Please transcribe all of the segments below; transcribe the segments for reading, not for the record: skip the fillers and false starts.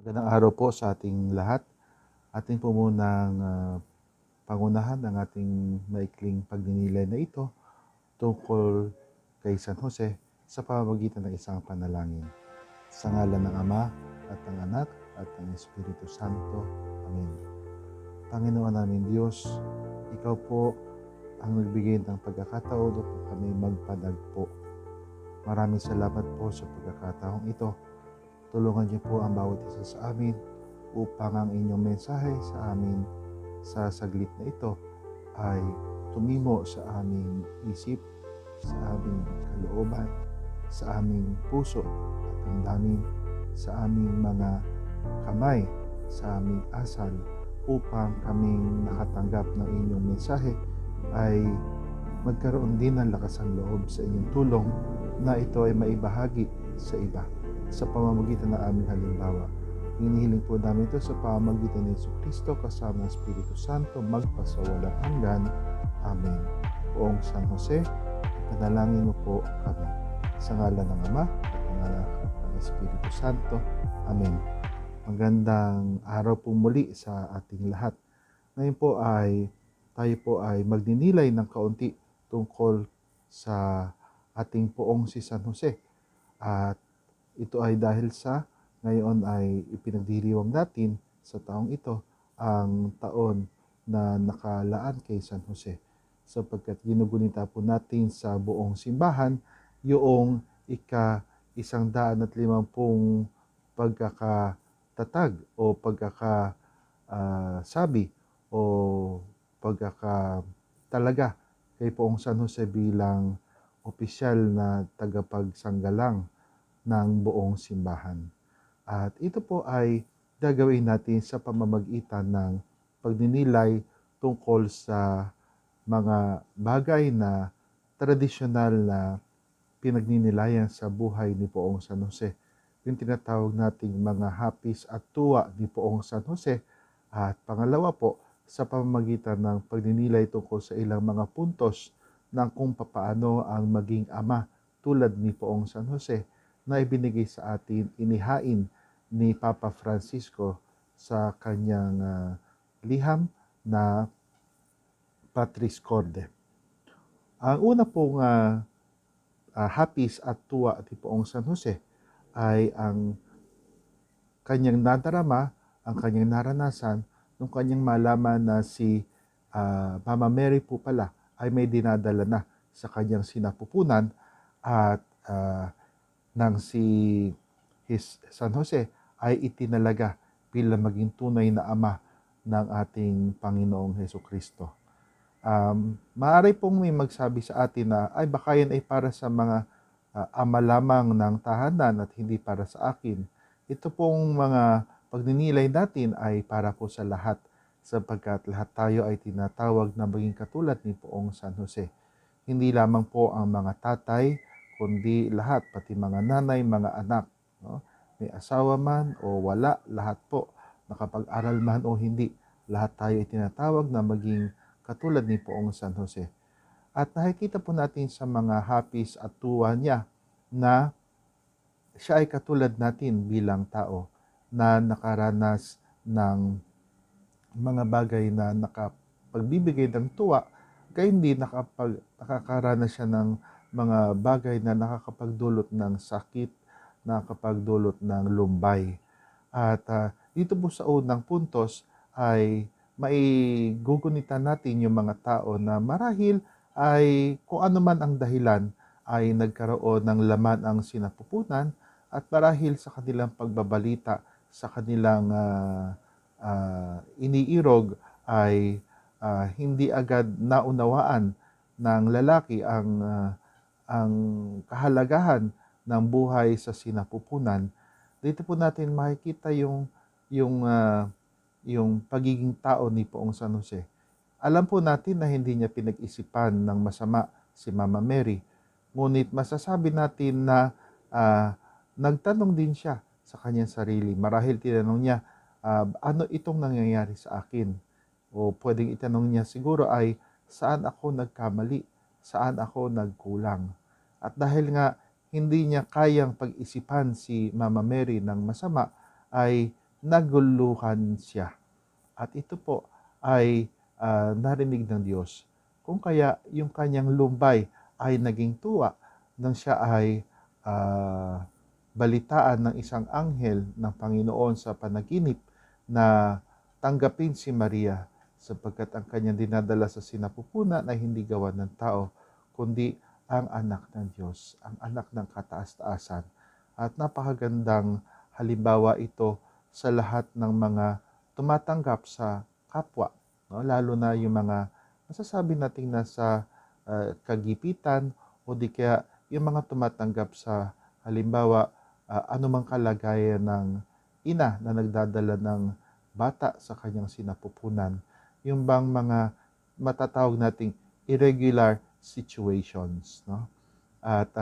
Magandang araw po sa ating lahat. Atin po munang pangunahan ang ating maikling pagninilay na ito tungkol kay San Jose sa pamamagitan ng isang panalangin. Sa ngalan ng Ama at ng Anak at ng Espiritu Santo. Amen. Panginoon namin Diyos, Ikaw po ang nagbigay ng pagkakataon upang kami magpadagpo. Maraming salamat po sa pagkakataong ito. Tulungan niyo po ang bawat isa sa amin upang ang inyong mensahe sa amin sa saglit na ito ay tumimo sa aming isip, sa aming kalooban, sa aming puso at damdamin, sa aming mga kamay, sa aming asal upang kaming nakatanggap ng inyong mensahe ay magkaroon din ng lakas ng loob sa inyong tulong na ito ay maibahagi sa iba sa pamamagitan ng aming halimbawa. Hinihiling po namin ito sa pamamagitan ng Jesucristo kasama ng Espiritu Santo magpasawalang hanggan. Amen. Poong San Jose, panalangin mo po kami. Sa ngalan ng Ama at ng Anak at ng Espiritu Santo. Amen. Magandang araw po muli sa ating lahat. Ngayon po tayo po ay magninilay ng kaunti tungkol sa ating poong si San Jose. At ito ay dahil sa ngayon ay ipinagdiriwang natin sa taong ito ang taon na nakalaan kay San Jose, sapagkat ginugunita po natin sa buong simbahan yung ika-150 pagkakatatag o pagkakasabi o pagkakatalaga kay poong San Jose bilang opisyal na tagapagsanggalang ng buong simbahan. At ito po ay gagawin natin sa pamamagitan ng pagninilay tungkol sa mga bagay na tradisyonal na pinagninilayan sa buhay ni Poong San Jose. Yung tinatawag nating mga hapis at tuwa ni Poong San Jose. At pangalawa po, sa pamamagitan ng pagninilay tungkol sa ilang mga puntos ng kung papaano ang maging ama tulad ni Poong San Jose na ibinigay sa atin, inihain ni Papa Francisco sa kanyang liham na Patris Corde. Ang una pong hapis at tuwa ni Poong San Jose ay ang kanyang nadarama, ang kanyang naranasan nung kanyang malaman na si Mama Mary po pala ay may dinadala na sa kanyang sinapupunan at nang si San Jose ay itinalaga bilang maging tunay na ama ng ating Panginoong Hesukristo. Maaari pong may magsabi sa atin na ay baka yan ay para sa mga ama lamang ng tahanan at hindi para sa akin. Ito pong mga pagninilay natin ay para po sa lahat, sapagkat lahat tayo ay tinatawag na maging katulad ni Poong San Jose. Hindi lamang po ang mga tatay, kundi lahat, pati mga nanay, mga anak. No? May asawa man o wala, lahat po. Nakapag-aral man o hindi, lahat tayo ay tinatawag na maging katulad ni Poong San Jose. At nakikita po natin sa mga hapis at tuwa niya na siya ay katulad natin bilang tao na nakaranas ng mga bagay na nakapagbibigay ng tuwa, kaya hindi nakakaranas siya ng mga bagay na nakakapagdulot ng sakit, nakakapagdulot ng lumbay. At dito po sa unang puntos ay maigugunitan natin yung mga tao na marahil ay kung ano man ang dahilan ay nagkaroon ng laman ang sinapupunan at marahil sa kanilang pagbabalita, sa kanilang iniirog ay hindi agad naunawaan ng lalaki ang kahalagahan ng buhay sa sinapupunan. Dito po natin makikita yung pagiging tao ni Poong San Jose. Alam po natin na hindi niya pinag-isipan ng masama si Mama Mary. Ngunit masasabi natin na nagtanong din siya sa kanyang sarili. Marahil tinanong niya, ano itong nangyayari sa akin? O pwedeng itanong niya siguro ay, saan ako nagkamali? Saan ako nagkulang? At dahil nga hindi niya kayang pag-isipan si Mama Mary ng masama, ay naguluhan siya. At ito po ay narinig ng Diyos. Kung kaya yung kanyang lumbay ay naging tuwa nang siya ay ah, balitaan ng isang anghel ng Panginoon sa panaginip na tanggapin si Maria sapagkat ang kanyang dinadala sa sinapupunan ay hindi gawa ng tao, kundi ang anak ng Diyos, ang anak ng kataas-taasan. At napakagandang halimbawa ito sa lahat ng mga tumatanggap sa kapwa, no? Lalo na yung mga masasabi nating nasa kagipitan o di kaya yung mga tumatanggap sa halimbawa anumang kalagayan ng ina na nagdadala ng bata sa kanyang sinapupunan. Yung bang mga matatawag nating irregular situations, no? At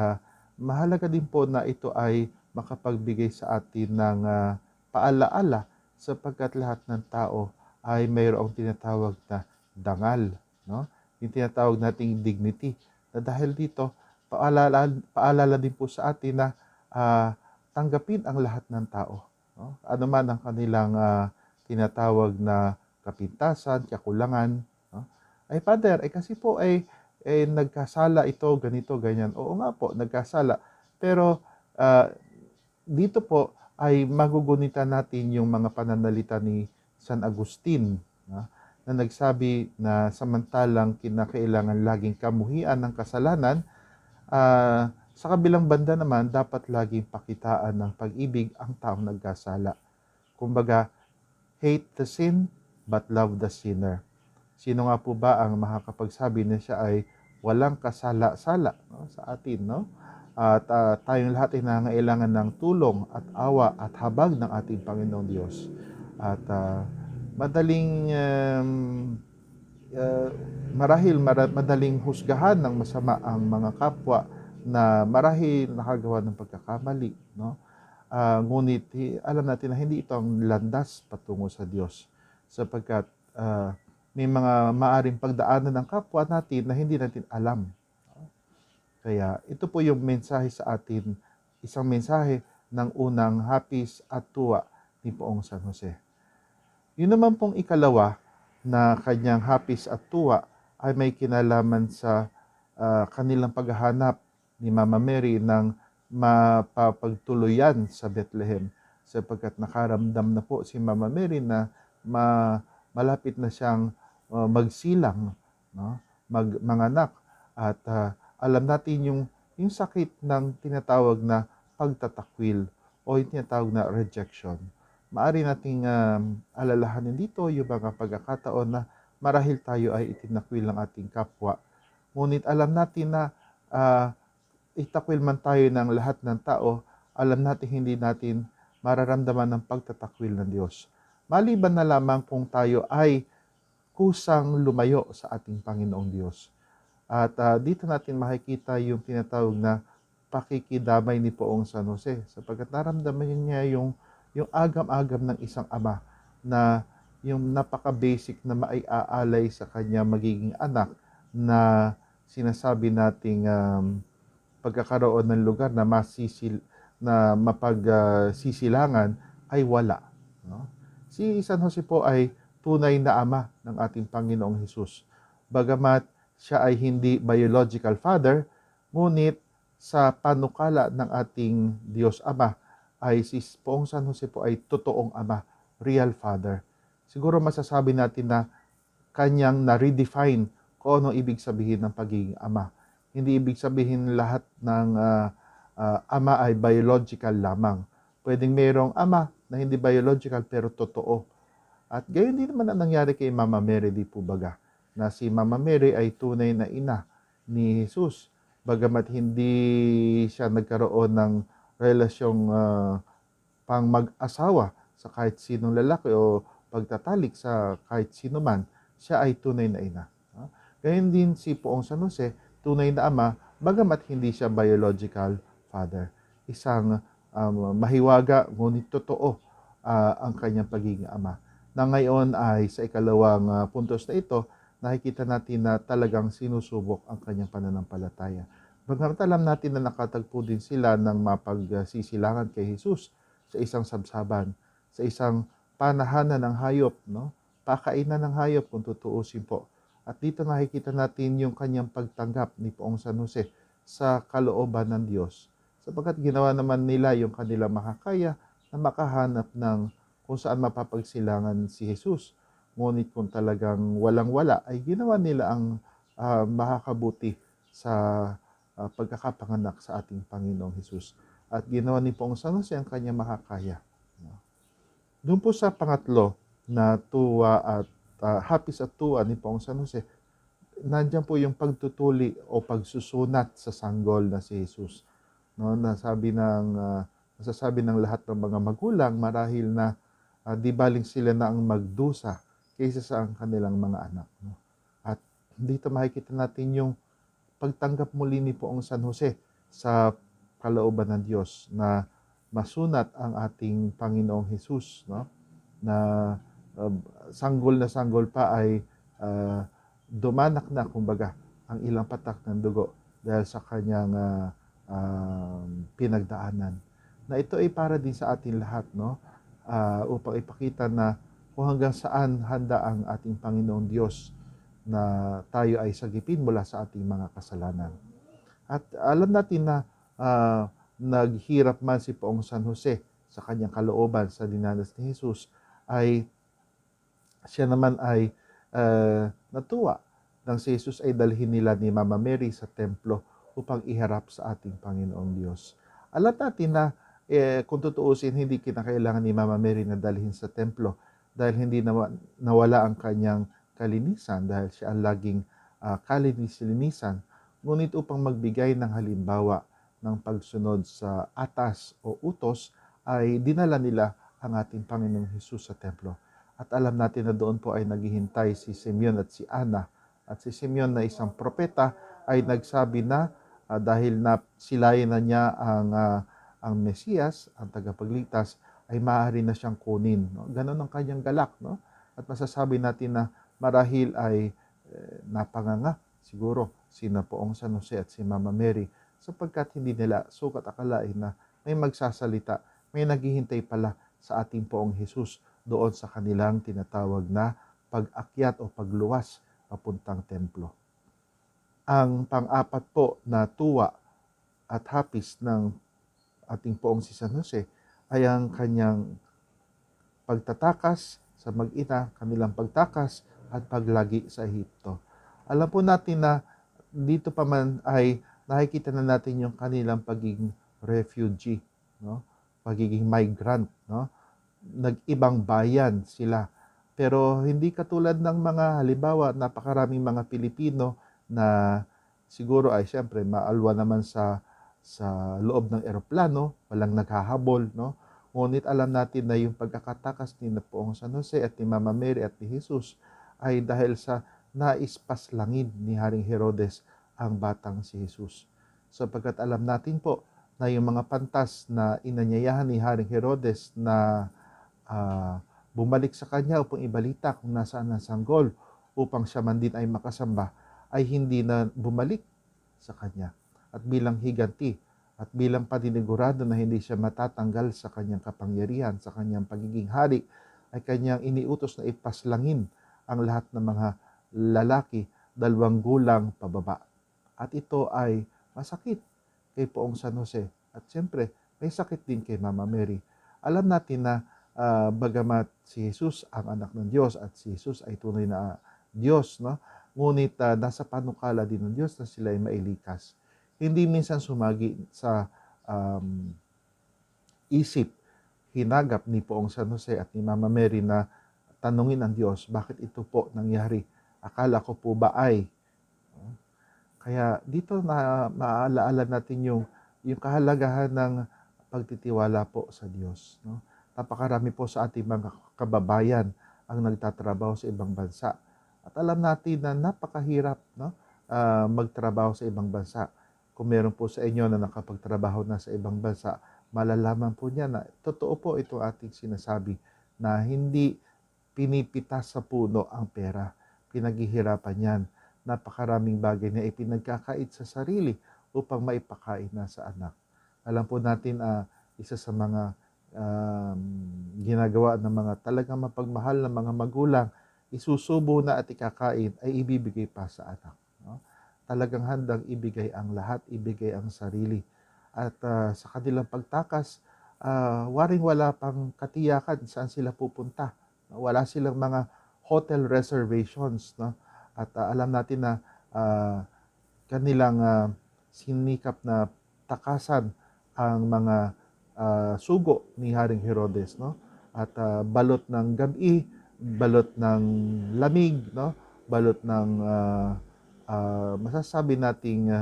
mahalaga din po na ito ay makapagbigay sa atin ng paalaala sapagkat lahat ng tao ay mayroong tinatawag na dangal, no? Yung tinatawag nating dignity. Na dahil dito, paalala din po sa atin na tanggapin ang lahat ng tao, no? Ano man ang kanilang tinatawag na kapintasan, kakulangan, no? Ay Father, kasi po nagkasala ito, ganito, ganyan. Oo nga po, nagkasala. Pero dito po ay magugunitan natin yung mga pananalita ni San Agustin, na nagsabi na samantalang kinakailangan laging kamuhian ng kasalanan, sa kabilang banda naman dapat laging pakitaan ng pag-ibig ang taong nagkasala. Kumbaga, hate the sin but love the sinner. Sino nga po ba ang makakapagsabi na siya ay walang kasala-sala, no, sa atin, no? At tayong lahat ay nangangailangan ng tulong at awa at habag ng ating Panginoong Diyos. At madaling madaling husgahan ng masama ang mga kapwa na marahil nakagawa ng pagkakamali, no? Ngunit alam natin na hindi ito ang landas patungo sa Diyos sapagkat may mga maaring pagdaanan ng kapwa natin na hindi natin alam. Kaya ito po yung mensahe sa atin, isang mensahe ng unang hapis at tuwa ni Poong San Jose. Yun naman pong ikalawa na kanyang hapis at tuwa ay may kinalaman sa kanilang paghahanap ni Mama Mary ng mapapagtuluyan sa Bethlehem sapagkat nakaramdam na po si Mama Mary na malapit na siyang magsilang, no? Manganak at alam natin yung sakit ng tinatawag na pagtatakwil o yung tinatawag na rejection. Maari nating alalahanin dito yung mga pagkakataon na marahil tayo ay itinakwil ng ating kapwa. Ngunit alam natin na itakwil man tayo ng lahat ng tao, alam natin hindi natin mararamdaman ng pagtatakwil ng Diyos. Maliban na lamang kung tayo ay kusang lumayo sa ating Panginoong Diyos. At dito natin makikita yung tinatawag na pakikidamay ni Poong San Jose sapagkat naramdaman niya yung agam-agam ng isang ama na yung napaka-basic na maiaalay sa kanya magiging anak na sinasabi nating pagkakaroon ng lugar na mapagsisilangan ay wala, no? Si San Jose po ay tunay na ama ng ating Panginoong Hesus. Bagamat siya ay hindi biological father, ngunit sa panukala ng ating Diyos Ama ay si Poong San Jose po ay totoong ama, real father. Siguro masasabi natin na kanyang na-redefine kung ano ibig sabihin ng pagiging ama. Hindi ibig sabihin lahat ng ama ay biological lamang. Pwedeng mayroong ama na hindi biological pero totoo. At gayon din naman ang nangyari kay Mama Mary, di po baga, na si Mama Mary ay tunay na ina ni Jesus. Bagamat hindi siya nagkaroon ng relasyong pang mag-asawa sa kahit sinong lalaki o pagtatalik sa kahit sino man, siya ay tunay na ina. Gayon din si Poong San Jose, tunay na ama, bagamat hindi siya biological father. Isang mahiwaga, ngunit totoo ang kanyang pagiging ama. Na ngayon ay sa ikalawang puntos na ito, nakikita natin na talagang sinusubok ang kanyang pananampalataya. Bagamat alam natin na nakatagpo din sila ng mapagsisilangan kay Jesus sa isang sabsaban. sa isang panahanan ng hayop, no? Pakainan ng hayop kung tutuusin po. At dito nakikita natin yung kanyang pagtanggap ni Poong San Jose sa kalooban ng Diyos. Sapagkat ginawa naman nila yung kanilang makakaya na makahanap ng kung saan mapapagsilangan si Jesus. Ngunit kung talagang walang-wala, ay ginawa nila ang makakabuti sa pagkakapanganak sa ating Panginoong Jesus. At ginawa ni Poong San Jose ang kanyang makakaya. Doon po sa pangatlo na tuwa at hapis at tuwa ni Poong San Jose, nandiyan po yung pagtutuli o pagsusunat sa sanggol na si Jesus. No, nasasabi ng lahat ng mga magulang marahil na di baling sila na ang magdusa kaysa sa ang kanilang mga anak. No? At dito makikita natin yung pagtanggap muli ni Poong San Jose sa kalooban ng Diyos na masunat ang ating Panginoong Jesus, no? Na sanggol na sanggol pa ay dumanak na kumbaga ang ilang patak ng dugo dahil sa kanyang pinagdaanan. Na ito ay para din sa atin lahat, no? Upang ipakita na kung hanggang saan handa ang ating Panginoong Diyos na tayo ay sagipin mula sa ating mga kasalanan. At alam natin na naghirap man si Poong San Jose sa kanyang kalooban sa dinanas ni Jesus, ay siya naman ay natuwa nang si Jesus ay dalhin nila ni Mama Mary sa templo upang iharap sa ating Panginoong Diyos. Alam natin na kung tutuusin, hindi kinakailangan ni Mama Mary na dalhin sa templo dahil hindi nawala ang kanyang kalinisan dahil siya ang laging kalinis-linisan. Ngunit upang magbigay ng halimbawa ng pagsunod sa atas o utos, ay dinala nila ang ating Panginoong Hesus sa templo. At alam natin na doon po ay naghihintay si Simeon at si Ana. At si Simeon na isang propeta ay nagsabi na dahil na silayan na niya ang Mesiyas, ang tagapagligtas, ay maaari na siyang kunin. No? Ganon ang kanyang galak. No? At masasabi natin na marahil ay napanganga siguro sina Poong San Jose at si Mama Mary sapagkat hindi nila sukat akalain na may magsasalita, may naghihintay pala sa ating Poong Hesus doon sa kanilang tinatawag na pag-akyat o pagluwas papuntang templo. Ang pang-apat po na tuwa at hapis ng ating Poong si San Jose ay ang kanyang pagtatakas sa mag-ina, kanilang pagtakas at paglagi sa Ehipto. Alam po natin na dito pa man ay nakikita na natin yung kanilang pagiging refugee, no? Pagiging migrant, no? Nag-ibang bayan sila. Pero hindi katulad ng mga halimbawa, napakaraming mga Pilipino na siguro ay siyempre maalwa naman sa loob ng eroplano, walang naghahabol, no? Ngunit alam natin na yung pagkakatakas ni Poong San Jose at ni Mama Mary at ni Jesus ay dahil sa naispaslangin ni Haring Herodes ang batang si Jesus. Sapagkat alam natin po na yung mga pantas na inanyayahan ni Haring Herodes na bumalik sa kanya upang ibalita kung nasaan ang sanggol upang siya man din ay makasamba, ay hindi na bumalik sa kanya. At bilang higanti at bilang paninigurado na hindi siya matatanggal sa kanyang kapangyarihan, sa kanyang pagiging hari, ay kanyang iniutos na ipaslangin ang lahat ng mga lalaki 2 gulang pababa. At ito ay masakit kay Poong San Jose. At siyempre, may sakit din kay Mama Mary. Alam natin na bagamat si Jesus ang anak ng Diyos at si Jesus ay tunay na Diyos, no? Ngunit nasa panukala din ng Diyos na sila ay mailikas. Hindi minsan sumagi sa isip, hinagap ni Poong San Jose at ni Mama Mary na tanungin ang Diyos, bakit ito po nangyari? Akala ko po ba ay? Kaya dito na maaalaala natin yung kahalagahan ng pagtitiwala po sa Diyos. No? Napakarami po sa ating mga kababayan ang nagtatrabaho sa ibang bansa. At alam natin na napakahirap, no? Magtrabaho sa ibang bansa. Kung meron po sa inyo na nakapagtrabaho na sa ibang bansa, malalaman po niya na totoo po ito ating sinasabi na hindi pinipitas sa puno ang pera. Pinaghihirapan yan. Napakaraming bagay na ipinagkakait sa sarili upang maipakain na sa anak. Alam po natin, isa sa mga um, ginagawa ng mga talagang mapagmahal na mga magulang, isusubo na at ikakain ay ibibigay pa sa anak. No? Talagang handang ibigay ang lahat, ibigay ang sarili. At sa kanilang pagtakas, waring wala pang katiyakan saan sila pupunta. No? Wala silang mga hotel reservations. No? At alam natin na uh, kanilang sinikap na takasan ang mga sugo ni Haring Herodes, no? At balot ng gabi, balot ng lamig, no? Balot ng masasabi nating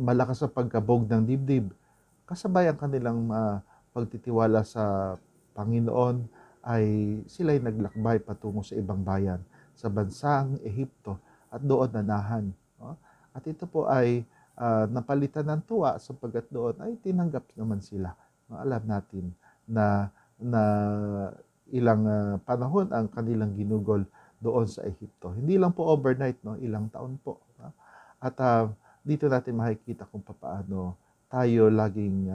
malakas na pagkabog ng dibdib. Kasabay ang kanilang pagtitiwala sa Panginoon ay sila'y naglakbay patungo sa ibang bayan, sa bansang Ehipto, at doon nanahan. No? At ito po ay napalitan ng tuwa sapagkat doon ay tinanggap naman sila. No? Alam natin na ilang panahon ang kanilang ginugol doon sa Ehipto. Hindi lang po overnight, no? Ilang taon po. No? At dito natin makikita kung paano tayo laging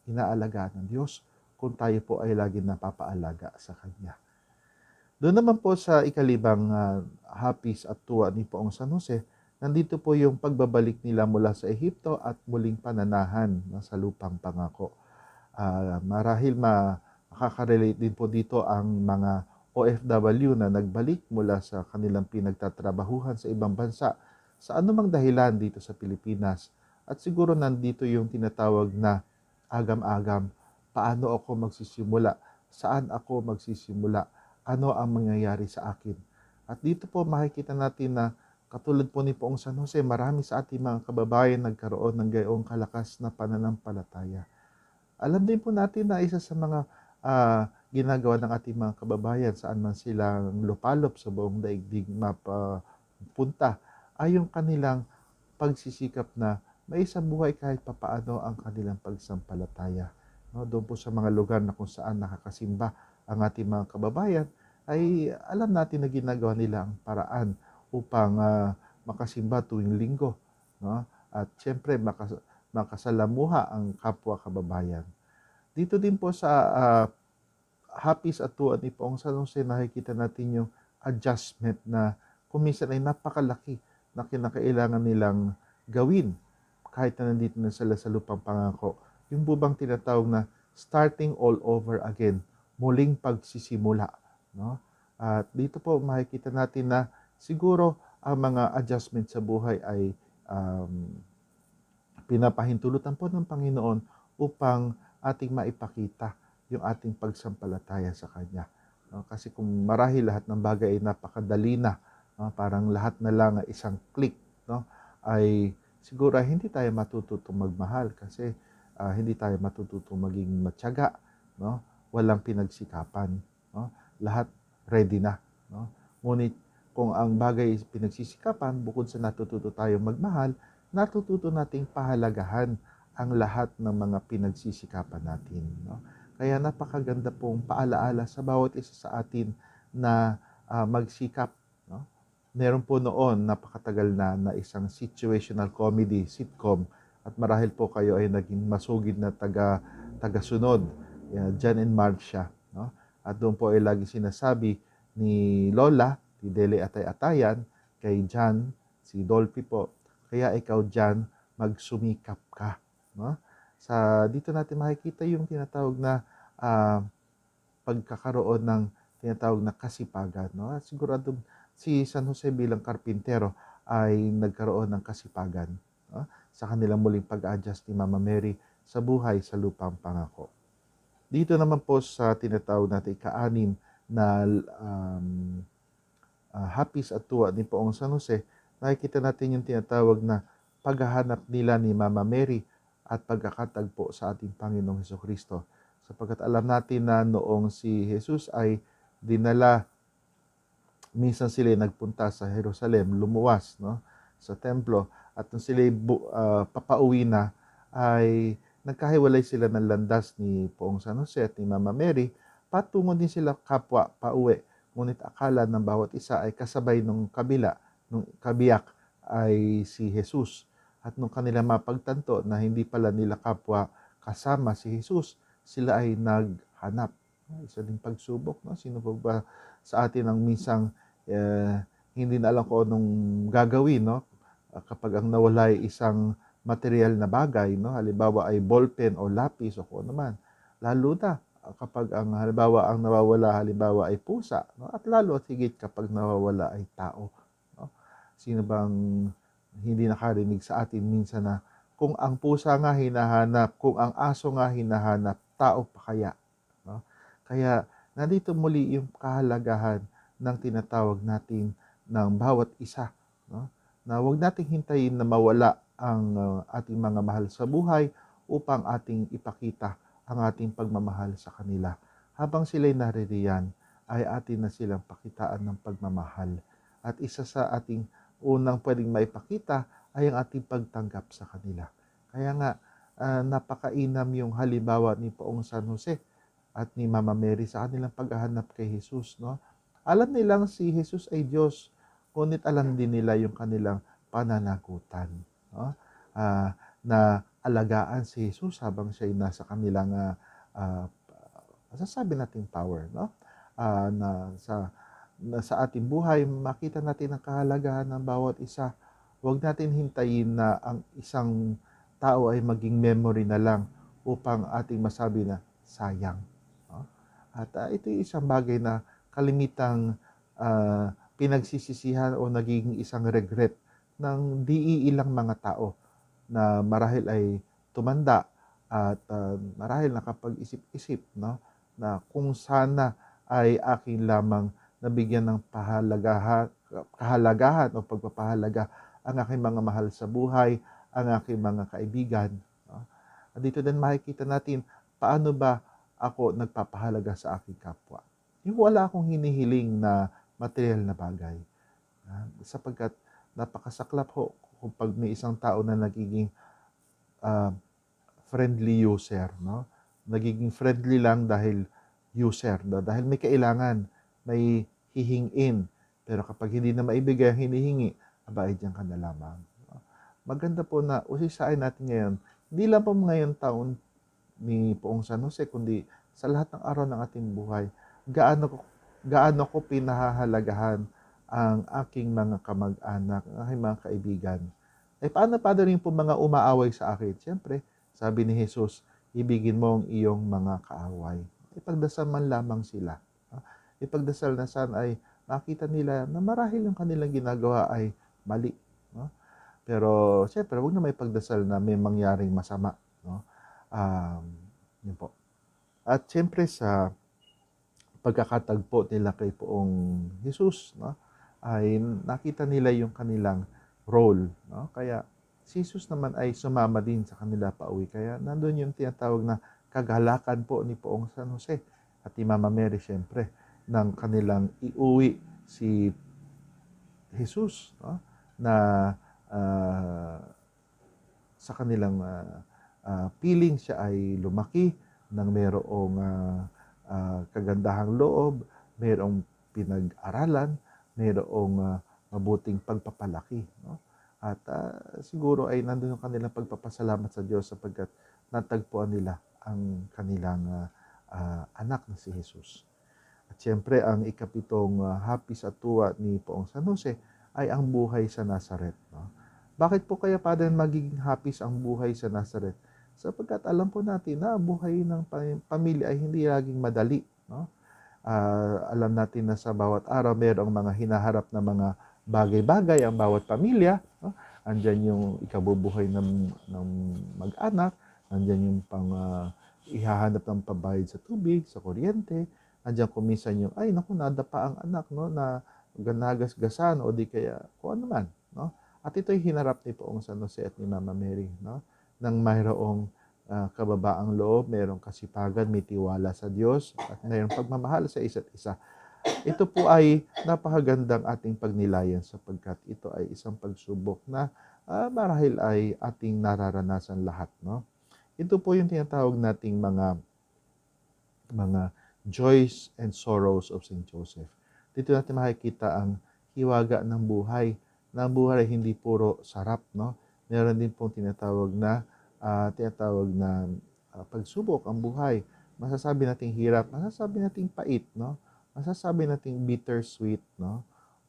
inaalagaan ng Diyos kung tayo po ay laging napapaalaga sa Kanya. Doon naman po sa ikalibang hapis at tuwa ni Poong San Jose, nandito po yung pagbabalik nila mula sa Ehipto at muling pananahan sa lupang pangako. Marahil makaka-relate din po dito ang mga OFW na nagbalik mula sa kanilang pinagtatrabahuhan sa ibang bansa sa anumang dahilan dito sa Pilipinas. At siguro nandito yung tinatawag na agam-agam. Paano ako magsisimula? Saan ako magsisimula? Ano ang mangyayari sa akin? At dito po makikita natin na katulad po ni Poong San Jose, marami sa ating mga kababayan nagkaroon ng gayong kalakas na pananampalataya. Alam din po natin na isa sa mga ginagawa ng ating mga kababayan saan man silang lupalop sa buong daigdig mapunta ay yung kanilang pagsisikap na may isang buhay kahit papaano ang kanilang pagsampalataya. No, doon po sa mga lugar na kung saan nakakasimba ang ating mga kababayan, ay alam natin na ginagawa nila ang paraan upang makasimba tuwing linggo. No? At siyempre, makasalamuha ang kapwa kababayan. Dito din po sa hapis at tuwa ni Poong San Jose, nakikita natin yung adjustment na kuminsan ay napakalaki na kinakailangan nilang gawin kahit na nandito na sila sa lupang pangako. Yung bubang tinatawag na starting all over again, muling pagsisimula. No? At dito po makikita natin na siguro ang mga adjustment sa buhay ay pinapahintulutan po ng Panginoon upang ating maipakita yung ating pagsampalataya sa Kanya. No? Kasi kung marahil lahat ng bagay ay napakadali na, no? Parang lahat na lang isang click, no? Ay siguro hindi tayo matututong magmahal kasi hindi tayo matututong maging matyaga, no? Walang pinagsikapan, no? Lahat ready na, no? Ngunit kung ang bagay pinagsisikapan, bukod sa natututo tayong magmahal, natututo nating pahalagahan ang lahat ng mga pinagsisikapan natin, no? Kaya napakaganda pong paalaala sa bawat isa sa atin na magsikap, no? Meron po noon, napakatagal na isang situational comedy, sitcom, at marahil po kayo ay naging masugid na tagasunod, John and Marcia. No? At doon po ay lagi sinasabi ni Lola, ni Dele Atay-Atayan, kay John, si Dolphy po, kaya ikaw John, magsumikap ka. No? Dito natin makikita yung tinatawag na pagkakaroon ng tinatawag na kasipagan. No? At sigurado si San Jose bilang karpintero ay nagkaroon ng kasipagan, no? Sa kanilang muling pag-adjust ni Mama Mary sa buhay sa lupang pangako. Dito naman po sa tinatawag natin ika-anim na hapis at tuwa ni Poong San Jose, nakikita natin yung tinatawag na paghahanap nila ni Mama Mary at pagkakatagpo sa ating Panginoong Hesukristo. Sapagkat alam natin na noong si Jesus ay dinala, minsan sila nagpunta sa Jerusalem, lumuwas, no, sa templo, at nung sila papauwi na, ay nagkahiwalay sila ng landas ni Poong San Jose at ni Mama Mary, patungo din sila kapwa pauwi. Ngunit akala ng bawat isa ay kasabay nung kabila, nung kabiyak ay si Jesus. At nung kanila mapagtanto na hindi pala nila kapwa kasama si Jesus, sila ay naghanap. Isa ding pagsubok, no? Sino po ba sa atin ang minsang eh, hindi na alam kung anong gagawin, no? Kapag ang nawala ay isang material na bagay, no? Halimbawa ay ballpen o lapis o kung ano man. Lalo na kapag ang halimbawa ang nawawala halimbawa ay pusa, no? At lalo at higit kapag nawawala ay tao, no? Sino bang hindi nakarinig sa atin minsan na kung ang pusa nga hinahanap, kung ang aso nga hinahanap, tao pa kaya, no? Kaya nandito muli yung kahalagahan ng tinatawag natin ng bawat isa, no? Na huwag nating hintayin na mawala ang ating mga mahal sa buhay upang ating ipakita ang ating pagmamahal sa kanila. Habang sila'y naririyan, ay atin na silang pakitaan ng pagmamahal. At isa sa ating unang pwedeng maipakita ay ang ating pagtanggap sa kanila. Kaya nga, napakainam yung halimbawa ni Poong San Jose at ni Mama Mary sa kanilang paghahanap kay Jesus, no? Alam nilang si Jesus ay Diyos, ngunit alam din nila yung kanilang pananagutan, no? Na alagaan si Jesus habang siya ay nasa kanilang masasabi nating power, no? Na sa ating buhay, makita natin ang kahalagahan ng bawat isa. Huwag natin hintayin na ang isang tao ay maging memory na lang upang ating masabi na sayang, no? At ito yung isang bagay na kalimitang pinagsisisihan o nagiging isang regret ng di ilang mga tao na marahil ay tumanda at marahil nakapag-isip-isip, no, na kung sana ay akin lamang nabigyan ng kahalagahan o pagpapahalaga ang aking mga mahal sa buhay, ang aking mga kaibigan, no? At dito din makikita natin paano ba ako nagpapahalaga sa aking kapwa. Yung wala akong hinihiling na material na bagay. Sapagkat napakasaklap ho kung pag may isang tao na nagiging uh, friendly user, no? Nagiging friendly lang dahil user, no? Dahil may kailangan, may hihingin. Pero kapag hindi na maibigay ang hinihingi, aba, diyan ka na lamang, no? Maganda po na usisain natin ngayon, hindi lang po ngayon taon ni Poong San Jose, kundi sa lahat ng araw ng ating buhay, gaano ko pinahahalagahan ang aking mga kamag-anak, ang aking mga kaibigan. Paano pa rin po mga umaaway sa akin? Siyempre, sabi ni Jesus, ibigin mo ang iyong mga kaaway. Ipagdasal man lamang sila. Ipagdasal na sana ay makita nila na marahil yung kanilang ginagawa ay mali, no? Pero siyempre, huwag na may pagdasal na may mangyaring masama, no? Yun po. At siyempre sa pagkakatagpo nila kay Poong Jesus, no, ay nakita nila yung kanilang role, no? Kaya si Jesus naman ay sumama din sa kanila pauwi. Kaya nandun yung tinatawag na kagalakan po ni Poong San Jose at ni Mama Mary siyempre ng kanilang iuwi si Jesus, no, na sa kanilang piling siya ay lumaki ng mayroong kagandahang loob, mayroong pinag-aralan, mayroong mabuting pagpapalaki, no? At siguro ay nandun yung kanilang pagpapasalamat sa Diyos sapagkat natagpuan nila ang kanilang anak na si Jesus. At siyempre, ang ikapitong hapis at tuwa ni Poong San Jose ay ang buhay sa Nazaret, no? Bakit po kaya Father magiging hapis ang buhay sa Nazaret? Sapagkat alam po natin na buhay ng pamilya ay hindi laging madali, no? Alam natin na sa bawat araw mayroong mga hinaharap na mga bagay-bagay ang bawat pamilya, no? Andyan yung ikabubuhay ng mag-anak, andyan yung ihahanap ng pambayad sa tubig, sa kuryente, andyan kuminsan yung, ay naku, nadapa ang anak, no, na ganagasgasan o di kaya kung ano man, no? At ito'y hinarap ni Poong San Jose at ni Mama Mary, no? Nang mayroong kababaang loob, mayroong kasipagan, may tiwala sa Diyos, at mayroong pagmamahal sa isa't isa. Ito po ay napakagandang ating pagnilayan sapagkat ito ay isang pagsubok na marahil ay ating nararanasan lahat, no? Ito po yung tinatawag nating mga joys and sorrows of St. Joseph. Dito natin makikita ang hiwaga ng buhay. Na ang buhay ay hindi puro sarap, no? Meron din pong tinatawag na pagsubok ang buhay. masasabi nating hirap, masasabi nating pait, no? Masasabi nating bittersweet, no?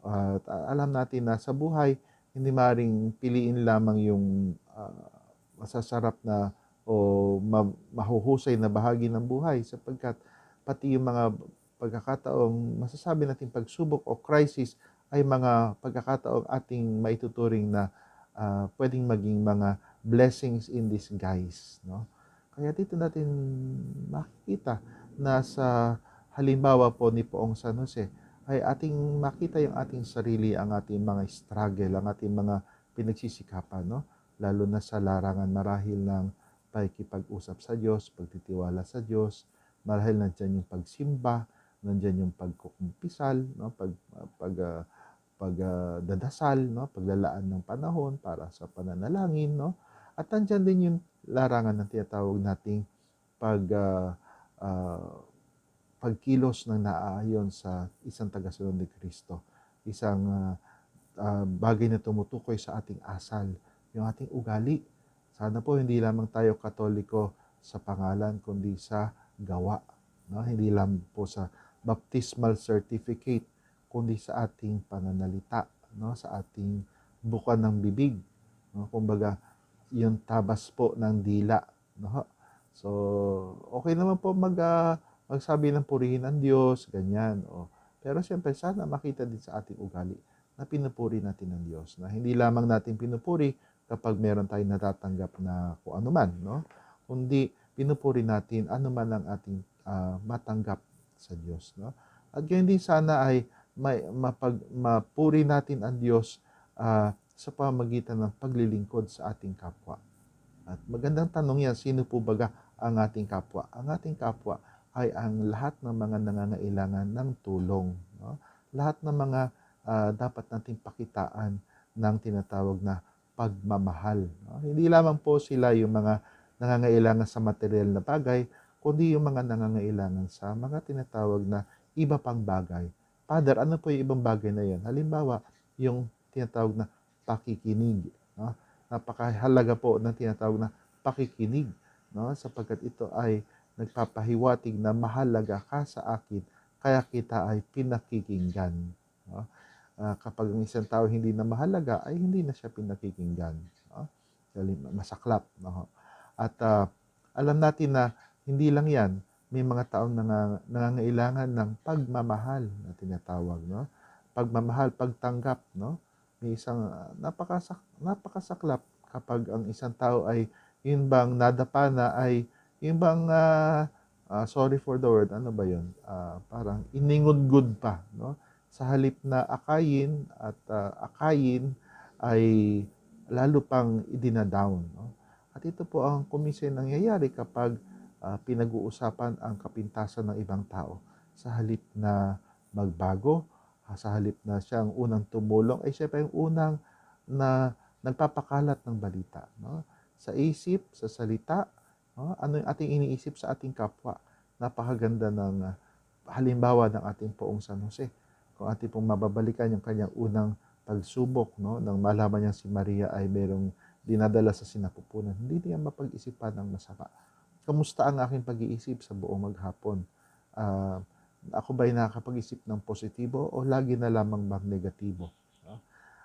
At alam natin na sa buhay, hindi maaaring piliin lamang yung masasarap na o mahuhusay na bahagi ng buhay sapagkat pati yung mga pagkakataong masasabi nating pagsubok o crisis ay mga pagkakataong ating maituturing na pwedeng maging mga blessings in disguise, no? Kaya dito natin makikita na sa halimbawa po ni Poong San Jose ay ating makita yung ating sarili, ang ating mga struggle, ang ating mga pinagsisikapan, no? Lalo na sa larangan marahil ng pakikipag-usap sa Diyos, pagtitiwala sa Diyos, marahil nandiyan yung pagsimba, nandiyan yung pagkukumpisal, no? Pagdadasal, no? Paglalaan ng panahon para sa pananalangin, no? At nandiyan din yung larangan ng tinatawag nating pag pagkilos ng naaayon sa isang tagasunod ni Kristo. Isang bagay na tumutukoy sa ating asal, yung ating ugali. Sana po hindi lamang tayo Katoliko sa pangalan, kundi sa gawa. No? Hindi lang po sa baptismal certificate, kundi sa ating pananalita, no? Sa ating bukan ng bibig. No? Kumbaga, yung tabas po ng dila. No? So, okay naman po magsabi ng purihin ang Diyos, ganyan. Pero siyempre, sana makita din sa ating ugali na pinupuri natin ang Diyos. Na hindi lamang natin pinupuri kapag meron tayong natatanggap na kung ano man, no? Kundi pinupuri natin ano man ang ating matanggap sa Diyos, no? At ganyan din sana ay mapuri natin ang Diyos sa pamamagitan ng paglilingkod sa ating kapwa. At magandang tanong yan, sino po baga ang ating kapwa? Ang ating kapwa ay ang lahat ng mga nangangailangan ng tulong. No? Lahat ng mga dapat nating pakitaan ng tinatawag na pagmamahal. No? Hindi lamang po sila yung mga nangangailangan sa material na bagay, kundi yung mga nangangailangan sa mga tinatawag na iba pang bagay. Father, ano po yung ibang bagay na yun? Halimbawa, yung tinatawag na pakikinig. No? Napakahalaga po ng tinatawag na pakikinig, no? Sapagkat ito ay nagpapahiwatig na mahalaga ka sa akin, kaya kita ay pinakikinggan. No? Kapag ang isang tao hindi na mahalaga, ay hindi na siya pinakikinggan. No? Masaklap. No? At alam natin na hindi lang yan, may mga taong nangangailangan ng pagmamahal na tinatawag. No? Pagmamahal, pagtanggap. No? May isang napakasaklap kapag ang isang tao ay yun bang nadapa na ay yun bang sorry for the word, ano ba yun? Parang iningudgud pa, no? Sa halip na akayin at akayin ay lalo pang idinadown, no? At ito po ang kuminsan nangyayari kapag pinag-uusapan ang kapintasan ng ibang tao. Sa halip na magbago, sa halip na siya ang unang tumulong, ay siya pa yung unang na nagpapakalat ng balita. No? Sa isip, sa salita, no? Ano yung ating iniisip sa ating kapwa. Napakaganda ng halimbawa ng ating Poong San Jose. Kung ating pong mababalikan yung kanyang unang pagsubok, no? Nang malaman niya si Maria ay merong dinadala sa sinapupunan, hindi niya mapag-isipan ng masama. Kamusta ang aking pag-iisip sa buong maghapon? Ako ba'y nakakapag-isip ng positibo o lagi na lamang bang negatibo? No?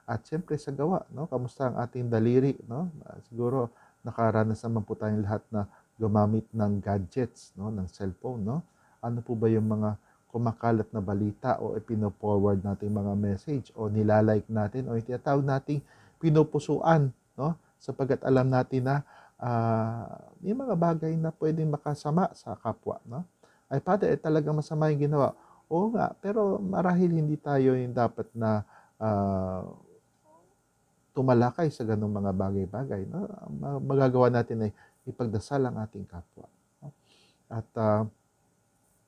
At siyempre sa gawa, no? Kamusta ang ating daliri? No? Siguro nakaranas naman po tayong lahat na gumamit ng gadgets, no? Ng cellphone. No? Ano po ba yung mga kumakalat na balita o ipino-forward natin mga message o nilalike natin o itinatawag nating pinupusuan, no? Sapagkat alam natin na may mga bagay na pwedeng makasama sa kapwa, no? Ay, Father, talagang masama yung ginawa. Oo nga, pero marahil hindi tayo yung dapat na tumalakay sa ganung mga bagay-bagay. No? Magagawa natin ay ipagdasal ang ating kapwa. No? At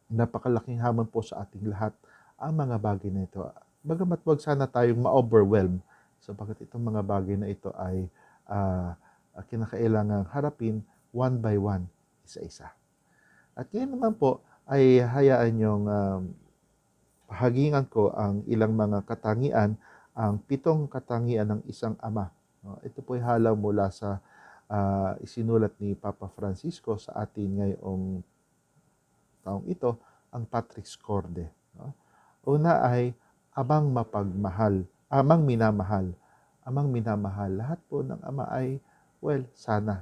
napakalaking hamon po sa ating lahat ang mga bagay na ito. Bagamat wag sana tayong ma-overwhelm sapagkat itong mga bagay na ito ay kinakailangang harapin one by one, isa-isa. At ngayon naman po ay hayaan niyong pahagingan ko ang ilang mga katangian, ang 7 katangian ng isang ama. No? Ito po ay halaw mula sa isinulat ni Papa Francisco sa atin ngayong taong ito ang Patrix Corde. No? Una ay amang mapagmahal, amang minamahal. Amang minamahal. Lahat po ng ama ay, well, sana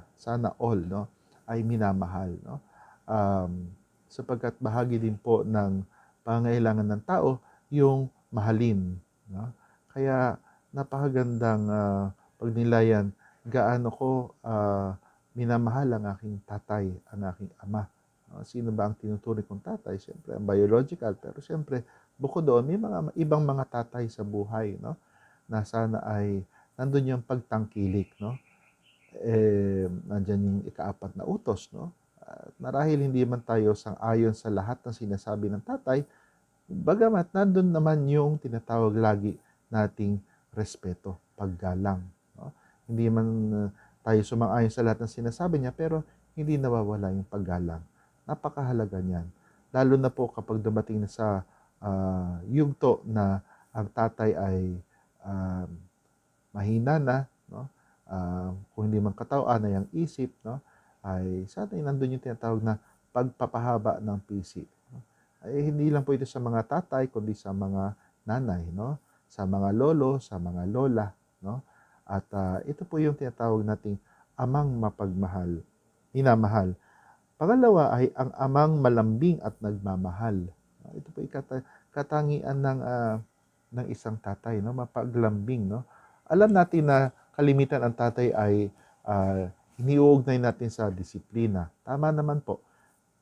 all, no, ay minamahal. No? Sapagkat bahagi din po ng pangangailangan ng tao yung mahalin. No? Kaya napakagandang pagnilayan gaano ko minamahal ang aking tatay, ang aking ama. Sino ba ang tinuturing kong tatay? Siyempre, ang biological. Pero siyempre, bukod doon, may mga ibang mga tatay sa buhay, no? Na sana ay nandun yung pagtangkilik, no? Nandyan yung ikaapat na utos, no? Marahil hindi man tayo sang-ayon sa lahat ng sinasabi ng tatay, bagamat nandun naman yung tinatawag lagi nating respeto, paggalang. No? Hindi man tayo sumang-ayon sa lahat ng sinasabi niya, pero hindi nawawala yung paggalang. Napakahalaga niyan. Lalo na po kapag dumating na sa yugto na ang tatay ay uh, mahina na, no? Kung hindi man katawan ay ang isip, no? Ay sa atin nandun yung tinatawag na pagpapahaba ng pisi. No? Ay hindi lang po ito sa mga tatay, kundi sa mga nanay, no? Sa mga lolo, sa mga lola, no? At ito po yung tinatawag nating amang mapagmahal, minamahal. Pangalawa ay ang amang malambing at nagmamahal. Ito po katangian ng isang tatay, no? Mapaglambing, no? Alam natin na kalimitan ang tatay ay iniuugnay natin sa disiplina. Tama naman po.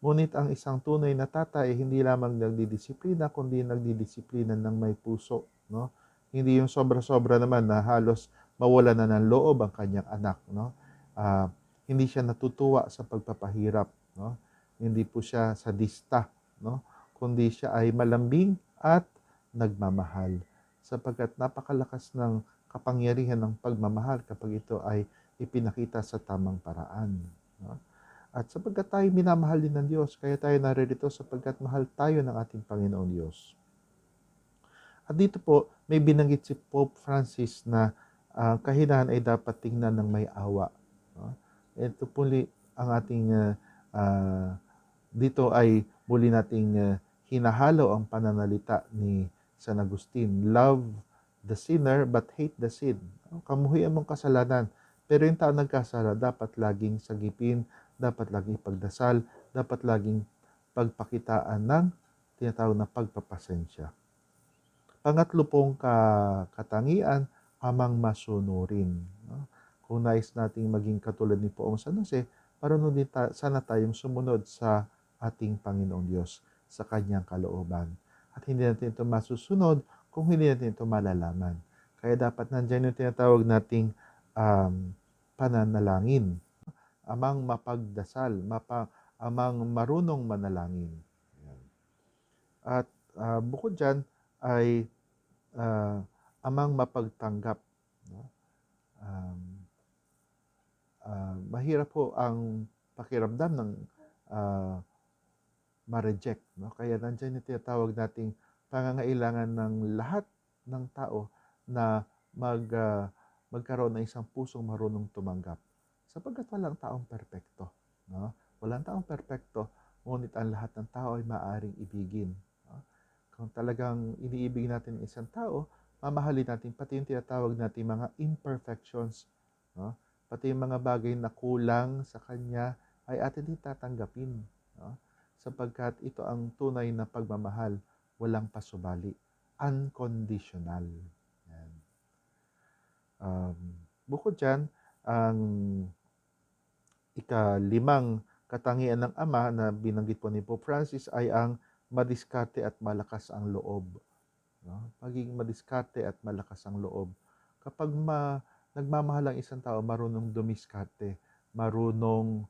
Ngunit ang isang tunay na tatay hindi lamang nagdidisiplina, kundi nagdidisiplina ng may puso, no? Hindi yung sobra-sobra naman na halos mawala na ng loob ang kanyang anak, no? Hindi siya natutuwa sa pagpapahirap, no? Hindi po siya sadista, no? Kundi siya ay malambing at nagmamahal. Sapagkat napakalakas ng kapangyarihan ng pagmamahal kapag ito ay ipinakita sa tamang paraan. No? At sapagkat tayo minamahal din ng Diyos, kaya tayo naririto sapagkat mahal tayo ng ating Panginoon Diyos. At dito po, may binanggit si Pope Francis na kahinaan ay dapat tingnan ng may awa. No? Ito puli ang ating, dito ay muli nating hinahalo ang pananalita ni San Agustin. Love the sinner but hate the sin. Kamuhian mong kasalanan. Pero yung tao nagkasala, dapat laging sagipin, dapat laging pagdasal, dapat laging pagpakitaan ng tinatawag na pagpapasensya. Pangatlo pong katangian, amang masunurin. No? Kung nais nating maging katulad ni Poong San Jose, marunong din sana tayong sumunod sa ating Panginoong Diyos, sa kanyang kalooban. At hindi natin ito masusunod kung hindi natin ito malalaman. Kaya dapat nandiyan yung tinatawag nating pananalangin. Amang mapagdasal, amang marunong manalangin. At bukod dyan ay amang mapagtanggap. No? Mahirap po ang pakiramdam ng ma-reject. No? Kaya nandiyan yung tinatawag nating pangangailangan ng lahat ng tao na magkaroon ng isang pusong marunong tumanggap. Sapagkat walang taong perpekto. No? Walang taong perpekto, ngunit ang lahat ng tao ay maaaring ibigin. No? Kung talagang iniibig natin ang isang tao, mamahalin natin pati yung tinatawag natin mga imperfections. No? Pati yung mga bagay na kulang sa kanya ay atin din tatanggapin. No? Sapagkat ito ang tunay na pagmamahal, walang pasubali, unconditional. Yan. Bukod dyan, ang ikalimang katangian ng Ama na binanggit po ni Pope Francis ay ang madiskarte at malakas ang loob. No? Pagiging madiskarte at malakas ang loob. Kapag nagmamahal ang isang tao, marunong dumiskarte, marunong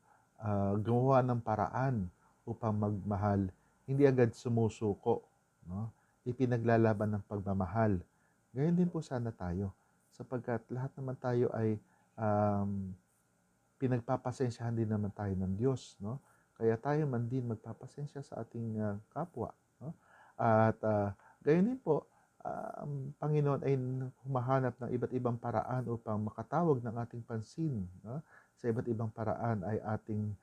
gumawa ng paraan upang magmahal, hindi agad sumusuko, no? Ipinaglalaban ng pagmamahal. Gayon din po sana tayo, sapagkat lahat naman tayo ay pinagpapasensyahan din naman tayo ng Diyos, no? Kaya tayo man din magpapasensya sa ating kapwa, no? At gayon din po, ang Panginoon ay humahanap ng iba't ibang paraan upang makatawag ng ating pansin, no? Sa iba't ibang paraan ay ating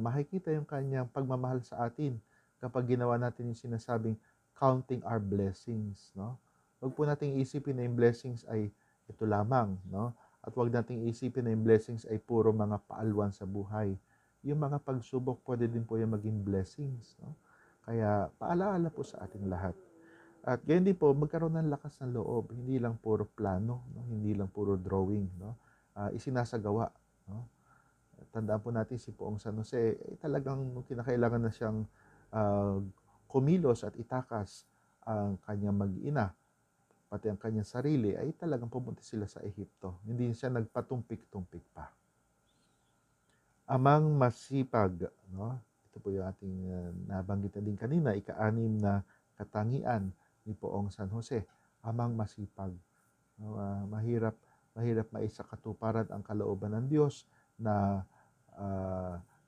makikita yung kanyang pagmamahal sa atin. kapag ginawa natin yung sinasabing counting our blessings, no? Huwag po nating isipin na yung blessings ay ito lamang, no? At huwag nating isipin na yung blessings ay puro mga paalwan sa buhay. Yung mga pagsubok, pwede din po yung maging blessings, no? Kaya paalaala po sa ating lahat. At gayon din po, magkaroon ng lakas ng loob, hindi lang puro plano, no? Hindi lang puro drawing, no? Isinasagawa, no? Tandaan po natin si Poong San Jose, talagang kinakailangan na siyang uh, kumilos at itakas ang kanyang mag-ina, pati ang kanyang sarili, ay talagang pumunta sila sa Ehipto. Hindi siya nagpatumpik-tumpik pa. Amang masipag, no? Ito po yung ating nabanggit na din kanina, ika-anim na katangian ni Poong San Jose. Amang masipag. No? Mahirap maisakatuparan ang kalooban ng Diyos na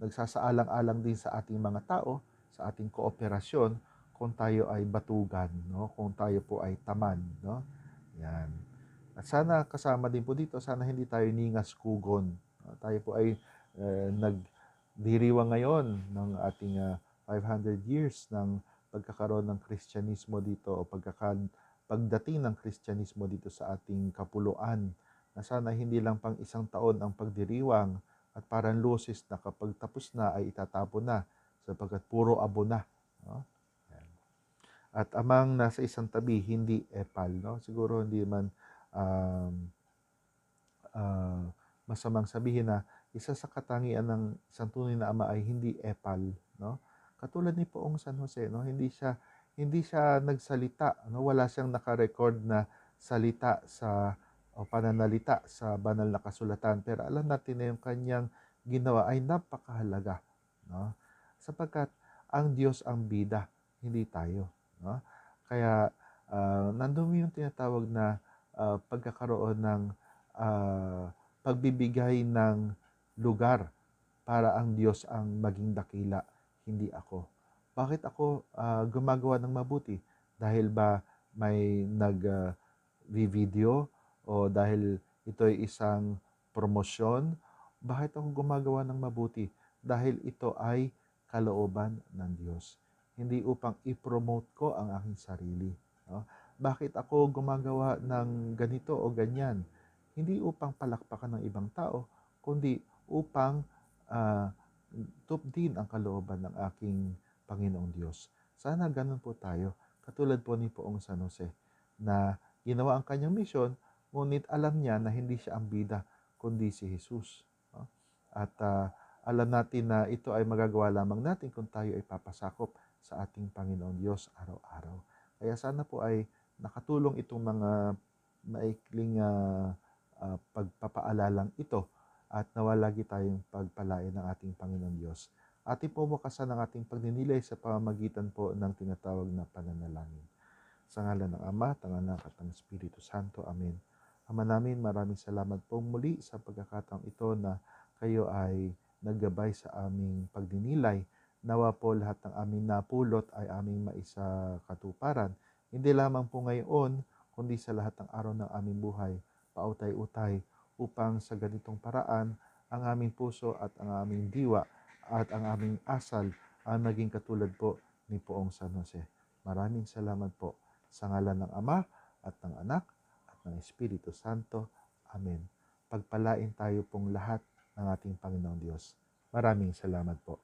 nagsasaalang-alang din sa ating mga tao, sa ating kooperasyon, kung tayo ay batugan, no? Kung tayo po ay tamad, no? Yan. At sana kasama din po dito, sana hindi tayo ningas kugon. Tayo po ay nagdiriwang ngayon ng ating 500 years ng pagkakaroon ng Kristyanismo dito o pagdating ng Kristyanismo dito sa ating kapuluan, na sana hindi lang pang isang taon ang pagdiriwang at parang lusis na kapag tapos na ay itatapon na sapagkat puro abo na. No? At amang nasa isang tabi, hindi epal. No? Siguro hindi man masamang sabihin na isa sa katangian ng isang tunay na ama ay hindi epal. No? Katulad ni Poong San Jose, no? Hindi siya nagsalita. No? Wala siyang nakarecord na salita o pananalita sa banal na kasulatan. Pero alam natin na yung kanyang ginawa ay napakahalaga. No? Sapagkat ang Diyos ang bida, hindi tayo. No? Kaya nandun yung tinatawag na pagkakaroon ng pagbibigay ng lugar para ang Diyos ang maging dakila, hindi ako. Bakit ako gumagawa ng mabuti? Dahil ba may nag-video o dahil ito ay isang promosyon? Bakit ako gumagawa ng mabuti? Dahil ito ay kalooban ng Diyos. Hindi upang i-promote ko ang aking sarili. No? Bakit ako gumagawa ng ganito o ganyan? Hindi upang palakpakan ng ibang tao, kundi upang tupdin ang kalooban ng aking Panginoong Diyos. Sana ganun po tayo, katulad po ni Poong San Jose, na ginawa ang kanyang misyon, ngunit alam niya na hindi siya ang bida, kundi si Jesus. No? At alam natin na ito ay magagawa lamang natin kung tayo ay papasakop sa ating Panginoong Diyos araw-araw. Kaya sana po ay nakatulong itong mga maikling pagpapaalalang ito at nawa lagi tayong pagpalain ng ating Panginoon Diyos. Ating pumakasan ang ating pagninilay sa pamamagitan po ng tinatawag na pananalangin. Sa ngalan ng Ama, ng Anak at ng Espiritu Santo. Amen. Ama namin, maraming salamat po muli sa pagkakataong ito na kayo ay naggabay sa aming pagninilay. Nawa po lahat ng aming napulot ay aming maisa katuparan. Hindi lamang po ngayon, kundi sa lahat ng araw ng aming buhay, pautay-utay, upang sa ganitong paraan ang aming puso at ang aming diwa at ang aming asal ang maging katulad po ni Poong San Jose. Maraming salamat po sa ngalan ng Ama at ng Anak at ng Espiritu Santo. Amen. Pagpalain tayo pong lahat ng ating Panginoong Diyos. Maraming salamat po.